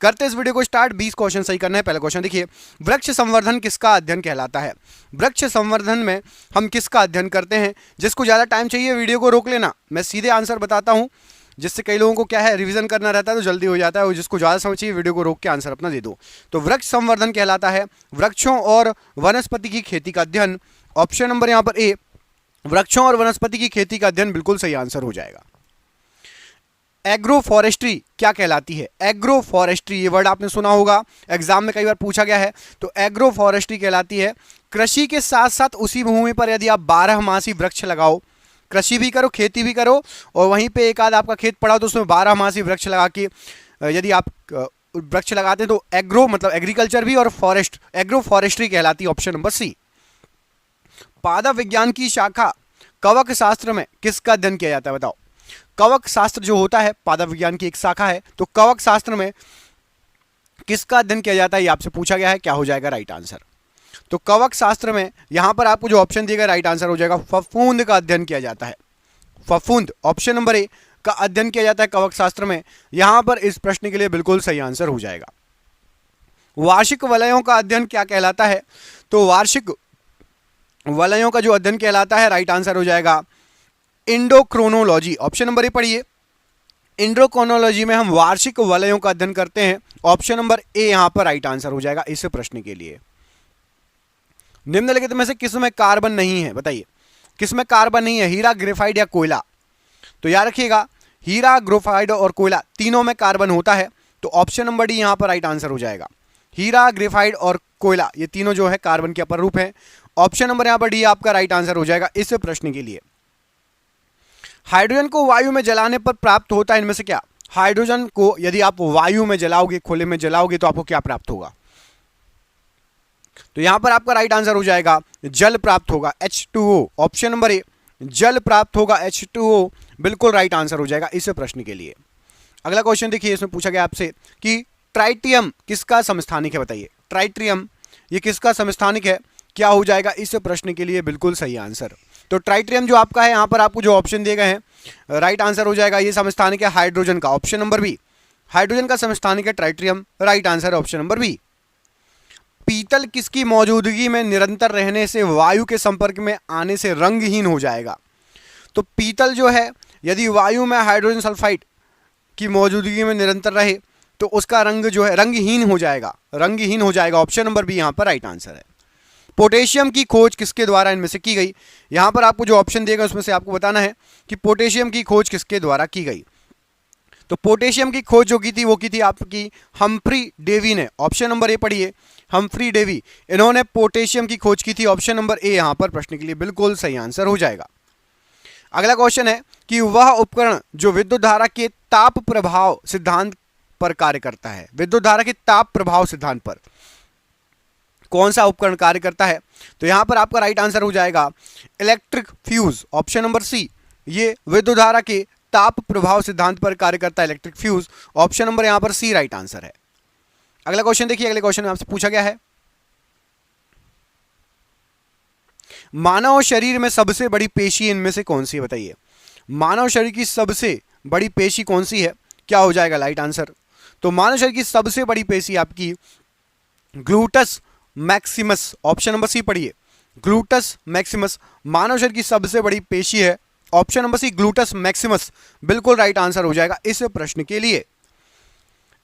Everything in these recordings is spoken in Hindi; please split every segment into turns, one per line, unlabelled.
करते इस वीडियो को स्टार्ट। 20 क्वेश्चन सही करना है। पहला क्वेश्चन देखिए, वृक्ष संवर्धन किसका अध्ययन कहलाता है? वृक्ष संवर्धन में हम किसका अध्ययन करते हैं? जिसको ज़्यादा टाइम चाहिए वीडियो को रोक लेना, मैं सीधे आंसर बताता हूँ, जिससे कई लोगों को क्या है रिवीजन करना रहता है तो जल्दी हो जाता है, और जिसको ज़्यादा समय चाहिए वीडियो को रोक के आंसर अपना दे दो। तो वृक्ष संवर्धन कहलाता है वृक्षों और वनस्पति की खेती का अध्ययन। ऑप्शन नंबर यहाँ पर ए, वृक्षों और वनस्पति की खेती का अध्ययन बिल्कुल सही आंसर हो जाएगा। एग्रो फॉरेस्ट्री क्या कहलाती है? एग्रो फॉरेस्ट्री, ये वर्ड आपने सुना होगा, एग्जाम में कई बार पूछा गया है। तो एग्रो फॉरेस्ट्री कहलाती है कृषि के साथ साथ उसी भूमि पर यदि आप 12मासी वृक्ष लगाओ, कृषि भी करो, खेती भी करो, और वहीं पे एक आध आपका खेत पड़ा हो तो उसमें 12मासी वृक्ष लगा के यदि आप वृक्ष लगाते हैं तो एग्रो मतलब एग्रीकल्चर भी और फॉरेस्ट, एग्रो फॉरेस्ट्री कहलाती है। Option number C. पादप विज्ञान की शाखा कवक शास्त्र में किसका अध्ययन किया जाता है? बताओ। कवक शास्त्र जो होता है पादप विज्ञान की एक शाखा है, तो कवक शास्त्र में किसका अध्ययन किया जाता है ये आपसे पूछा गया है। क्या हो जाएगा राइट आंसर? तो कवक शास्त्र में यहां पर आपको जो ऑप्शन दिया गया राइट आंसर हो जाएगा फफूंद का अध्ययन किया जाता है। फफूंद, ऑप्शन नंबर ए का अध्ययन किया जाता है कवक शास्त्र में। यहां पर इस प्रश्न के लिए बिल्कुल सही आंसर हो जाएगा। वार्षिक वलयों का अध्ययन क्या कहलाता है? तो वार्षिक वलयों का जो अध्ययन कहलाता है राइट आंसर हो जाएगा इंडोक्रोनोलॉजी। ऑप्शन नंबर ए पढ़िए। इंडोक्रोनोलॉजी में हम वार्षिक वलयों का अध्ययन करते हैं। ऑप्शन नंबर ए यहां पर राइट आंसर हो जाएगा इस प्रश्न के लिए। निम्नलिखित में से किसमें कार्बन नहीं है? बताइए किसमें कार्बन नहीं है? हीरा, ग्रेफाइट या कोयला? तो याद रखिएगा, हीरा, ग्रेफाइट और कोयला तीनों में कार्बन होता है। तो ऑप्शन नंबर डी यहां पर राइट आंसर हो जाएगा। हीरा, ग्रेफाइट और कोयला ये तीनों जो है कार्बन के अपर रूप हैं। ऑप्शन नंबर यहां पर डी आपका राइट आंसर हो जाएगा इस प्रश्न के लिए। हाइड्रोजन को वायु में जलाने पर प्राप्त होता है इनमें से क्या? हाइड्रोजन को यदि आप वायु में जलाओगे, खुले में जलाओगे तो आपको क्या प्राप्त होगा? तो यहां पर आपका राइट आंसर हो जाएगा जल प्राप्त होगा, H2O। ऑप्शन नंबर ए, जल प्राप्त होगा, H2O बिल्कुल राइट आंसर हो जाएगा इस प्रश्न के लिए। अगला क्वेश्चन देखिए, इसमें पूछा गया आपसे कि ट्राइटियम किसका समस्थानिक है? बताइए ट्राइटियम ये किसका समस्थानिक है? क्या हो जाएगा इस प्रश्न के लिए बिल्कुल सही आंसर? तो ट्राइटियम जो आपका है, यहां पर आपको जो ऑप्शन दिए गए हैं राइट आंसर हो जाएगा, ये समस्थानिक है हाइड्रोजन का। ऑप्शन नंबर बी, हाइड्रोजन का समस्थानिक है tritium, right answer option number B. पीतल किसकी मौजूदगी में निरंतर रहने से वायु के संपर्क में आने से रंगहीन हो जाएगा? तो पीतल जो है यदि वायु में हाइड्रोजन सल्फाइड की मौजूदगी में निरंतर रहे तो उसका रंग जो है रंगहीन हो जाएगा, रंगहीन हो जाएगा। ऑप्शन नंबर बी यहां पर राइट आंसर है। पोटेशियम की खोज किसके द्वारा इनमें से की गई? यहां पर आपको जो ऑप्शन दिएगा उसमें से आपको बताना है कि पोटेशियम की खोज किसके द्वारा की गई। तो पोटेशियम की खोज जो की थी वो की थी आपकी हम्फ्री डेवी ने। ऑप्शन नंबर ए पढ़िए, हम्फ्री डेवी, इन्होंने पोटेशियम की खोज की थी। ऑप्शन नंबर ए यहां पर प्रश्न के लिए बिल्कुल सही आंसर हो जाएगा। अगला क्वेश्चन है कि वह उपकरण जो विद्युत धारा के ताप प्रभाव सिद्धांत पर कार्य करता है, विद्युत धारा के ताप प्रभाव सिद्धांत पर कौन सा उपकरण कार्य करता है? तो यहां पर आपका राइट आंसर हो जाएगा electric fuse. Option number C, ये विद्युत धारा के ताप प्रभाव सिद्धांत पर कार्य करता है इलेक्ट्रिक फ्यूज। ऑप्शन नंबर यहां पर सी राइट आंसर है। अगला क्वेश्चन देखिए, अगले क्वेश्चन में आपसे पूछा गया है मानव शरीर में सबसे बड़ी पेशी इनमें से कौन सी है? बताइए मानव शरीर की सबसे बड़ी पेशी कौन सी है? क्या हो जाएगा राइट आंसर? तो मानव शरीर की सबसे बड़ी पेशी आपकी gluteus maximus. Option number C पढ़िए, ग्लूटस मैक्सिमस मानव शरीर की सबसे बड़ी पेशी है। Option number C gluteus maximus बिल्कुल राइट आंसर हो जाएगा इस प्रश्न के लिए।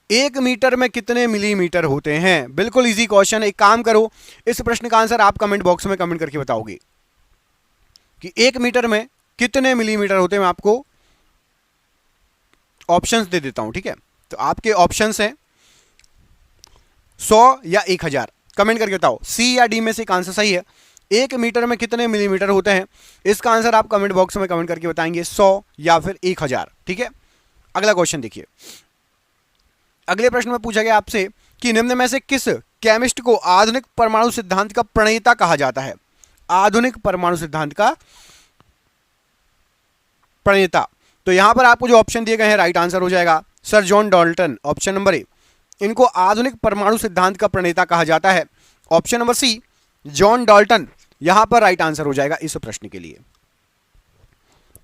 1 मीटर में कितने मिलीमीटर होते हैं? बिल्कुल इजी क्वेश्चन। एक काम करो, इस प्रश्न का आंसर आप कमेंट बॉक्स में कमेंट करके बताओगे कि 1 मीटर में कितने मिलीमीटर होते हैं। मैं आपको ऑप्शंस दे देता हूं, ठीक है? तो आपके ऑप्शंस हैं 100 या 1000। कमेंट करके बताओ सी या डी में से एक आंसर सही है। 1 मीटर में कितने मिलीमीटर होते हैं? इसका आंसर आप कमेंट बॉक्स में कमेंट करके बताएंगे 100 या फिर 1000, ठीक है? अगला क्वेश्चन देखिए, अगले प्रश्न में पूछा गया आपसे कि निम्न में से किस केमिस्ट को आधुनिक परमाणु सिद्धांत का प्रणेता कहा जाता है? आधुनिक परमाणु सिद्धांत का प्रणेता। तो यहां पर आपको जो ऑप्शन दिए गए हैं राइट आंसर हो जाएगा sir John Dalton. Option number A, इनको आधुनिक परमाणु सिद्धांत का प्रणेता कहा जाता है। Option number C John Dalton यहां पर राइट आंसर हो जाएगा इस प्रश्न के लिए।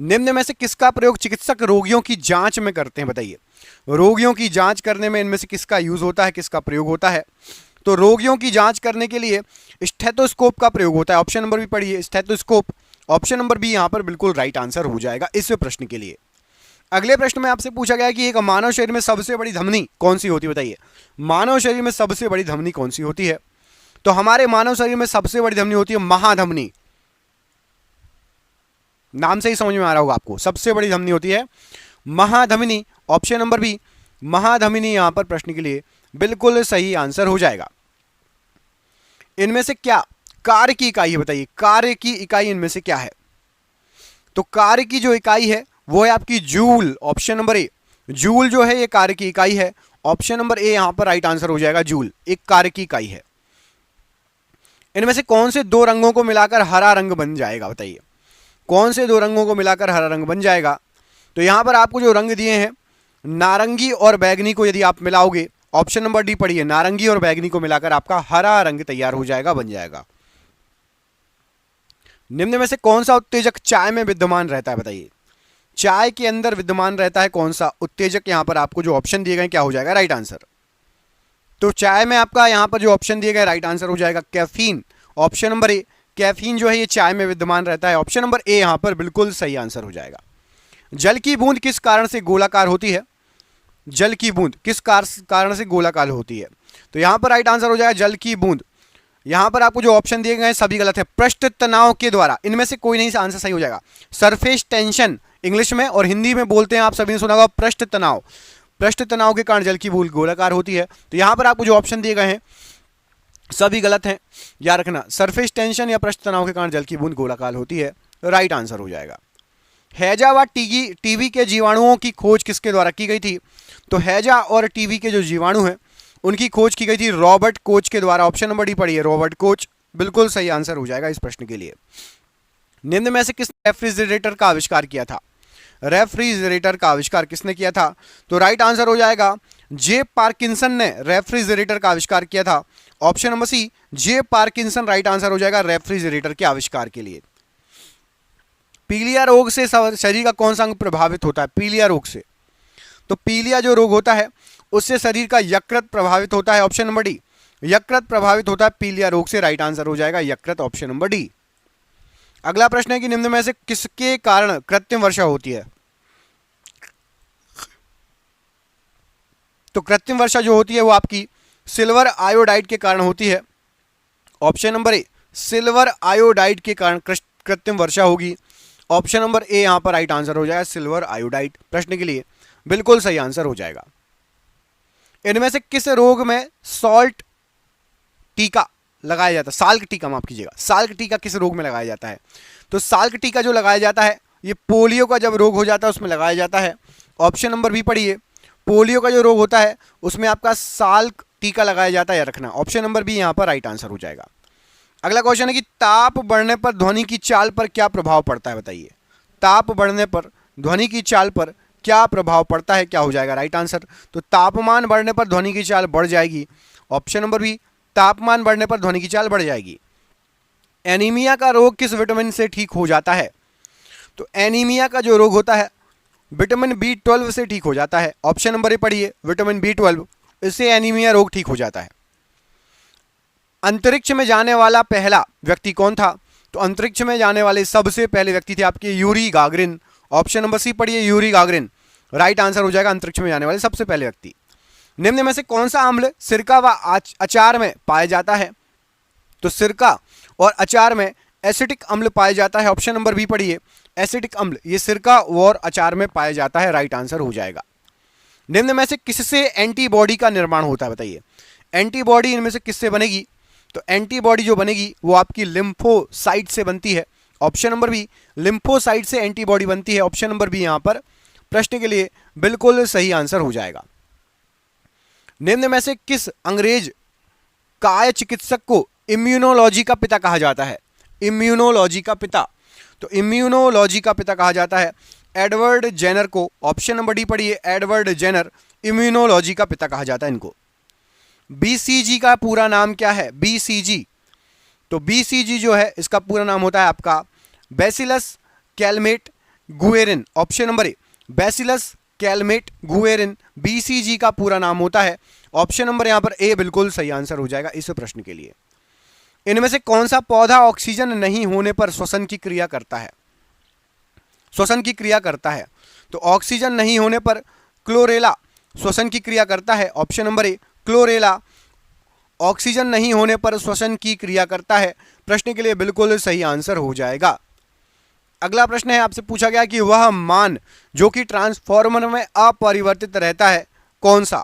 निम्न में से किसका प्रयोग चिकित्सक रोगियों की जांच में करते हैं, बताइए। रोगियों की जांच करने में इनमें से किसका यूज होता है, किसका प्रयोग होता है? तो रोगियों की जांच करने के लिए स्टेथोस्कोप का प्रयोग होता है। ऑप्शन नंबर भी पढ़िए, स्टेथोस्कोप। ऑप्शन नंबर बी यहां पर बिल्कुल राइट आंसर हो जाएगा इस प्रश्न के लिए। अगले प्रश्न में आपसे पूछा गया कि एक मानव शरीर में सबसे बड़ी धमनी कौन सी होती है, बताइए। मानव शरीर में सबसे बड़ी धमनी कौन सी होती है? तो हमारे मानव शरीर में सबसे बड़ी धमनी होती है महाधमनी। नाम से ही समझ में आ रहा होगा आपको, सबसे बड़ी धमनी होती है महाधमनी। ऑप्शन नंबर बी महाधमनी यहां पर प्रश्न के लिए बिल्कुल सही आंसर हो जाएगा। इनमें से क्या कार्य की इकाई है, बताइए। कार्य की इकाई इनमें से क्या है? तो कार्य की जो इकाई है वो है आपकी जूल। ऑप्शन नंबर ए, जूल जो है ये कार्य की इकाई है। ऑप्शन नंबर ए यहां पर राइट आंसर हो जाएगा, जूल एक कार्य की इकाई है। इनमें से कौन से दो रंगों को मिलाकर हरा रंग बन जाएगा, बताइए। कौन से दो रंगों को मिलाकर हरा रंग बन जाएगा? तो यहां पर आपको जो रंग दिए हैं नारंगी और बैगनी को यदि आप मिलाओगे, ऑप्शन नंबर डी पढ़िए, नारंगी और बैगनी को मिलाकर आपका हरा रंग तैयार हो जाएगा, बन जाएगा। निम्न में से कौन सा उत्तेजक चाय में विद्यमान रहता है, बताइए। चाय के अंदर विद्यमान रहता है कौन सा उत्तेजक? यहां पर आपको जो ऑप्शन दिए गए क्या हो जाएगा राइट आंसर? तो चाय में आपका यहां पर जो ऑप्शन दिए गए राइट आंसर हो जाएगा कैफीन। ऑप्शन नंबर ए, कैफीन जो है ये चाय में विद्यमान रहता है। ऑप्शन नंबर ए यहां पर बिल्कुल सही आंसर हो जाएगा। जल की बूंद किस कारण से गोलाकार होती है? जल की बूंद किस कारण से गोलाकार होती है? तो यहां पर राइट आंसर हो जाएगा जल की बूंद। यहां पर आपको जो ऑप्शन दिए गए हैं सभी गलत है। पृष्ठ तनाव के द्वारा, इनमें से कोई नहीं सा आंसर सही हो जाएगा। सरफेस टेंशन इंग्लिश में और हिंदी में बोलते हैं, आप सभी ने सुना होगा पृष्ठ तनाव। पृष्ठ तनाव के कारण जल की बूंद गोलाकार होती है। तो यहां पर आपको जो ऑप्शन दिए गए हैं सभी गलत हैं, याद रखना। सरफेस टेंशन या पृष्ठ तनाव के कारण जल की बूंद गोलाकार होती है, राइट आंसर हो जाएगा। हैजा व टीबी के जीवाणुओं की खोज किसके द्वारा की गई थी? तो हैजा और टीबी के जो जीवाणु हैं उनकी खोज की गई थी रॉबर्ट कोच के द्वारा। ऑप्शन नंबर डी पढ़िए, रॉबर्ट कोच बिल्कुल सही आंसर हो जाएगा इस प्रश्न के लिए। निम्न में से किसने रेफ्रिजरेटर का आविष्कार किया था? रेफ्रिजरेटर का आविष्कार किसने किया था? तो राइट आंसर हो जाएगा जे पार्किंसन ने रेफ्रिजरेटर का आविष्कार किया था। ऑप्शन नंबर सी, जे पार्किंसन राइट आंसर हो जाएगा रेफ्रिजरेटर के आविष्कार के लिए। पीलिया रोग से शरीर का कौन सा अंग प्रभावित होता है? पीलिया रोग से, तो पीलिया जो रोग होता है उससे शरीर का यकृत प्रभावित होता है। ऑप्शन नंबर डी, यकृत प्रभावित होता है पीलिया रोग से, राइट आंसर हो जाएगा यकृत, ऑप्शन नंबर डी। अगला प्रश्न है कि निम्न में से किसके कारण कृत्रिम वर्षा होती है? तो कृत्रिम वर्षा जो होती है वो आपकी सिल्वर आयोडाइड के कारण होती है। ऑप्शन नंबर ए, सिल्वर आयोडाइड के कारण कृत्रिम वर्षा होगी। ऑप्शन नंबर ए यहां पर राइट आंसर हो जाएगा सिल्वर आयोडाइड, प्रश्न के लिए बिल्कुल सही आंसर हो जाएगा। इनमें से किस रोग में सॉल्ट टीका लगाया जाता है? साल्क टीका, माफ कीजिएगा, साल्क टीका किस रोग में लगाया जाता है? तो साल्क टीका जो लगाया जाता है ये पोलियो का जब रोग हो जाता है उसमें लगाया जाता है। ऑप्शन नंबर बी पढ़िए, पोलियो का जो रोग होता है उसमें आपका साल्क टीका लगाया जाता है, याद रखना। ऑप्शन नंबर बी यहां पर राइट आंसर हो जाएगा। अगला क्वेश्चन है कि ताप बढ़ने पर ध्वनि की चाल पर क्या प्रभाव पड़ता है, बताइए। ताप बढ़ने पर ध्वनि की चाल पर क्या प्रभाव पड़ता है, क्या हो जाएगा राइट आंसर? तो तापमान बढ़ने पर ध्वनि की चाल बढ़ जाएगी। ऑप्शन नंबर बी, तापमान बढ़ने पर ध्वनि की चाल बढ़ जाएगी। एनीमिया का रोग किस विटामिन से ठीक हो जाता है? तो एनीमिया का जो रोग होता है विटामिन B12 से ठीक हो जाता है। ऑप्शन नंबर ए पढ़िए, विटामिन B12, इससे एनीमिया रोग ठीक हो जाता है। अंतरिक्ष में जाने वाला पहला व्यक्ति कौन था? तो अंतरिक्ष में जाने वाले सबसे पहले व्यक्ति थे आपके Yuri Gagarin. Option number C पढ़िए, यूरी गागरिन, राइट आंसर हो जाएगा अंतरिक्ष में जाने वाले सबसे पहले व्यक्ति। निम्न में से कौन सा अम्ल सिरका व अचार में पाया जाता है? तो सिरका और अचार में एसिटिक अम्ल पाया जाता है। ऑप्शन नंबर बी पढ़िए, एसिटिक अम्ल ये सिरका और अचार में पाया जाता है, राइट आंसर हो जाएगा। निम्न में से किससे एंटीबॉडी का निर्माण होता है, बताइए। एंटीबॉडी इनमें से किससे बनेगी? तो एंटीबॉडी जो बनेगी वो आपकी लिम्फोसाइट से बनती है। ऑप्शन नंबर बी, लिम्फोसाइट से एंटीबॉडी बनती है। ऑप्शन नंबर बी यहां पर प्रश्न के लिए बिल्कुल सही आंसर हो जाएगा। निम्न में से किस अंग्रेज काय चिकित्सक को इम्यूनोलॉजी का पिता कहा जाता है? इम्यूनोलॉजी का पिता, तो इम्यूनोलॉजी का पिता कहा जाता है एडवर्ड जेनर को। ऑप्शन नंबर डी पढ़िए, एडवर्ड जेनर इम्यूनोलॉजी का पिता कहा जाता है इनको। BCG का पूरा नाम क्या है? BCG, तो BCG जो है इसका पूरा नाम होता है आपका bacillus Calmette Guerin, option number A. Bacillus Calmette Guerin BCG का पूरा नाम होता है। ऑप्शन नंबर यहां पर ए बिल्कुल सही आंसर हो जाएगा इस प्रश्न के लिए। इनमें से कौन सा पौधा ऑक्सीजन नहीं होने पर श्वसन की क्रिया करता है? श्वसन की क्रिया करता है तो ऑक्सीजन नहीं होने पर क्लोरेला श्वसन की क्रिया करता है। ऑप्शन नंबर ए क्लोरेला ऑक्सीजन नहीं होने पर श्वसन की क्रिया करता है। प्रश्न के लिए बिल्कुल सही आंसर हो जाएगा। अगला प्रश्न है, आपसे पूछा गया कि वह मान जो कि ट्रांसफॉर्मर में अपरिवर्तित रहता है कौन सा?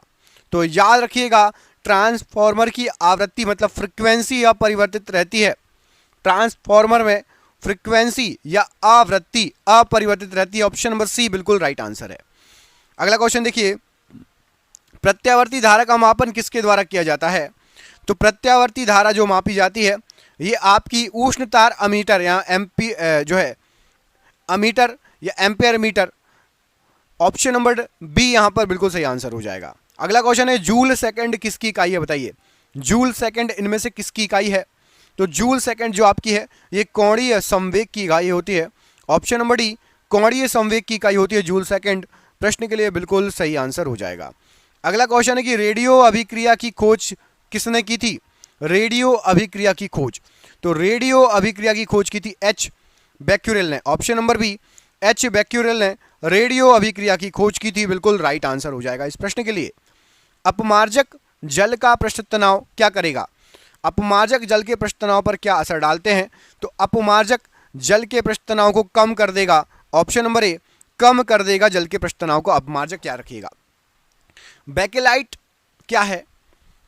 तो याद रखिएगा, ट्रांसफॉर्मर की आवृत्ति मतलब फ्रीक्वेंसी अपरिवर्तित रहती है। ट्रांसफॉर्मर में फ्रीक्वेंसी या आवृत्ति अपरिवर्तित रहती है। ऑप्शन नंबर सी बिल्कुल राइट आंसर है। अगला क्वेश्चन देखिए, प्रत्यावर्ती धारा का मापन किसके द्वारा किया जाता है? तो प्रत्यावर्ती धारा जो मापी जाती है ये आपकी उष्णतार अमीटर या एम्पी जो है अमीटर या ampere meter. Option number B यहां पर बिल्कुल सही आंसर हो जाएगा। अगला क्वेश्चन है, जूल सेकंड किसकी इकाई है? बताइए, जूल सेकंड इनमें से किसकी इकाई है? तो जूल सेकंड जो आपकी है ये कोणीय संवेग की इकाई होती है। ऑप्शन नंबर डी कोणीय संवेग की इकाई होती है जूल सेकंड। प्रश्न के लिए बिल्कुल सही आंसर हो जाएगा। अगला क्वेश्चन है कि रेडियो अभिक्रिया की खोज किसने की थी? रेडियो अभिक्रिया की खोज, तो रेडियो अभिक्रिया की खोज की थी एच बैक्यूरेल ने। Option number B H Becquerel ने रेडियो अभिक्रिया की खोज की थी। बिल्कुल राइट आंसर हो जाएगा इस प्रश्न के लिए। अपमार्जक जल का पृष्ठ तनाव क्या करेगा? अपमार्जक जल के पृष्ठ तनाव पर क्या असर डालते हैं? तो अपमार्जक जल के पृष्ठ तनाव को कम कर देगा। ऑप्शन नंबर ए कम कर देगा जल के पृष्ठ तनाव को अपमार्जक क्या रखेगा। बेकेलाइट क्या है?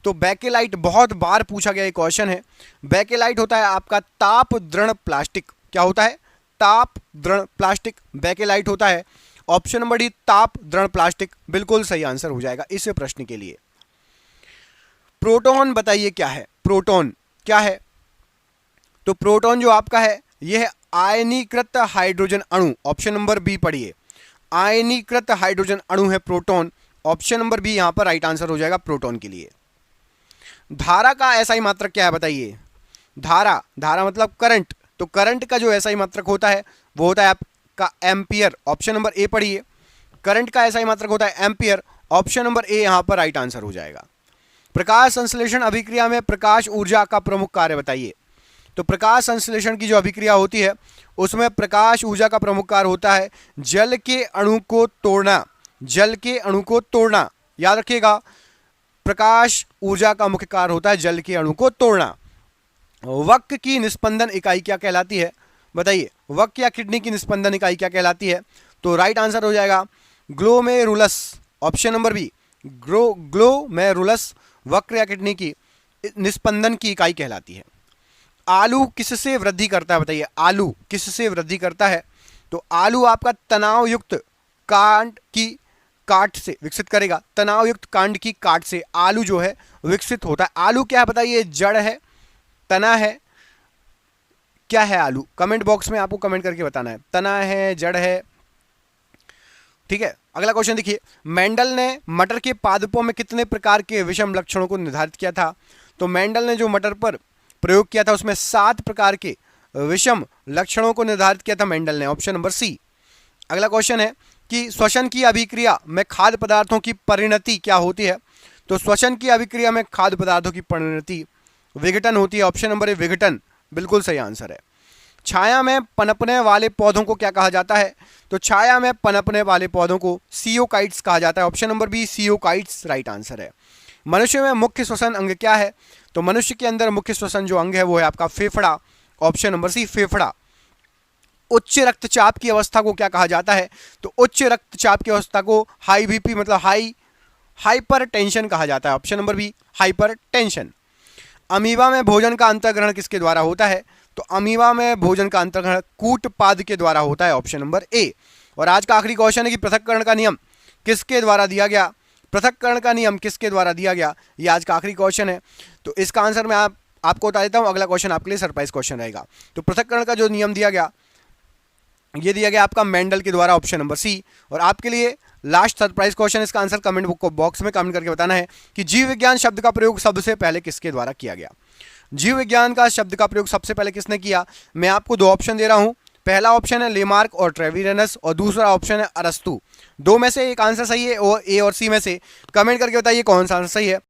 तो बेकेलाइट बहुत बार पूछा गया क्वेश्चन है। बेकेलाइट होता है आपका ताप दृढ़ प्लास्टिक। क्या होता है? ताप दृढ़ प्लास्टिक बेकेलाइट होता है। ऑप्शन नंबर डी ताप दृढ़ प्लास्टिक बिल्कुल सही आंसर हो जाएगा इस प्रश्न के लिए। प्रोटॉन बताइए क्या है? प्रोटॉन क्या है? तो प्रोटॉन जो आपका है यह है आयनीकृत हाइड्रोजन अणु। ऑप्शन नंबर बी पढ़िए, आयनीकृत हाइड्रोजन अणु है प्रोटॉन। ऑप्शन नंबर बी यहां पर राइट आंसर हो जाएगा प्रोटॉन के लिए। धारा का एसआई मात्रक क्या है? बताइए। धारा, धारा मतलब करंट, तो करंट का जो एसआई मात्रक होता है वो होता है आपका एम्पियर। ऑप्शन नंबर ए पढ़िए, करंट का एसआई मात्रक होता है एम्पियर। ऑप्शन नंबर ए यहां पर राइट आंसर हो जाएगा। प्रकाश संश्लेषण अभिक्रिया में प्रकाश ऊर्जा का प्रमुख कार्य बताइए। तो प्रकाश संश्लेषण की जो अभिक्रिया होती है उसमें प्रकाश ऊर्जा का प्रमुख कार्य होता है जल के अणु को तोड़ना। जल के अणु को तोड़ना, याद रखिएगा, प्रकाश ऊर्जा का मुख्य कार्य होता है जल के अणु को तोड़ना। वक्र की निस्पंदन इकाई क्या कहलाती है? बताइए, वक्र या किडनी की निस्पंदन इकाई क्या कहलाती है? तो राइट आंसर हो जाएगा glomerulus. Option number B glomerulus वक्र या किडनी की निस्पंदन की इकाई कहलाती है। आलू किससे वृद्धि करता है? बताइए, आलू किससे वृद्धि करता है? तो आलू आपका तनाव युक्त कांड की काट से विकसित करेगा। तनाव युक्त कांड की काट से आलू जो है विकसित होता है। आलू क्या है बताइए? जड़ है, तना है, क्या है आलू? कमेंट बॉक्स में आपको कमेंट करके बताना है, तना है, जड़ है, ठीक है। अगला क्वेश्चन देखिए, मेंडल ने मटर के पादपों में कितने प्रकार के विषम लक्षणों को निर्धारित किया था? तो मेंडल ने जो मटर पर प्रयोग किया था उसमें 7 प्रकार के विषम लक्षणों को निर्धारित किया था मेंडल ने। Option number C. अगला क्वेश्चन है कि श्वसन की अभिक्रिया में खाद्य पदार्थों की परिणति क्या होती है? तो श्वसन की अभिक्रिया में खाद्य पदार्थों की परिणति विघटन होती है। ऑप्शन नंबर ए विघटन बिल्कुल सही आंसर है। छाया में पनपने वाले पौधों को क्या कहा जाता है? तो छाया में पनपने वाले पौधों को सियोकाइट्स कहा जाता है। ऑप्शन नंबर बी सियोकाइट्स राइट आंसर है। मनुष्य में मुख्य श्वसन अंग क्या है? तो मनुष्य के अंदर मुख्य श्वसन जो अंग है वो है आपका फेफड़ा। ऑप्शन नंबर सी फेफड़ा। उच्च रक्तचाप की अवस्था को क्या कहा जाता है? तो उच्च रक्तचाप की अवस्था को हाई बीपी मतलब हाइपर टेंशन कहा जाता है। Option number B hypertension. Amoeba में भोजन का अंतर्ग्रहण किसके द्वारा होता है? तो अमीबा में भोजन का अंतर्ग्रहण कूटपाद के द्वारा होता है। ऑप्शन नंबर ए। और आज का आखिरी क्वेश्चन है कि पृथक्करण का नियम किसके द्वारा दिया गया? पृथक्करण का नियम किसके द्वारा दिया गया? ये आज का आखिरी क्वेश्चन है, तो इसका आंसर मैं आपको बता देता हूं। अगला क्वेश्चन आपके लिए सरप्राइज क्वेश्चन रहेगा। तो पृथक्करण का जो नियम दिया गया ये दिया गया आपका मेंडल के द्वारा। Option number C. और आपके लिए लास्ट सरप्राइज क्वेश्चन, इसका आंसर कमेंट बॉक्स में कमेंट करके बताना है कि जीव विज्ञान शब्द का प्रयोग सबसे पहले किसके द्वारा किया गया? जीव विज्ञान का शब्द का प्रयोग सबसे पहले किसने किया? मैं आपको 2 ऑप्शन दे रहा हूं। पहला ऑप्शन है लेमार्क और ट्रेविरनस और दूसरा ऑप्शन है अरस्तु। दो में से एक आंसर सही है और ए और सी में से कमेंट करके बताइए कौन सा आंसर सही है।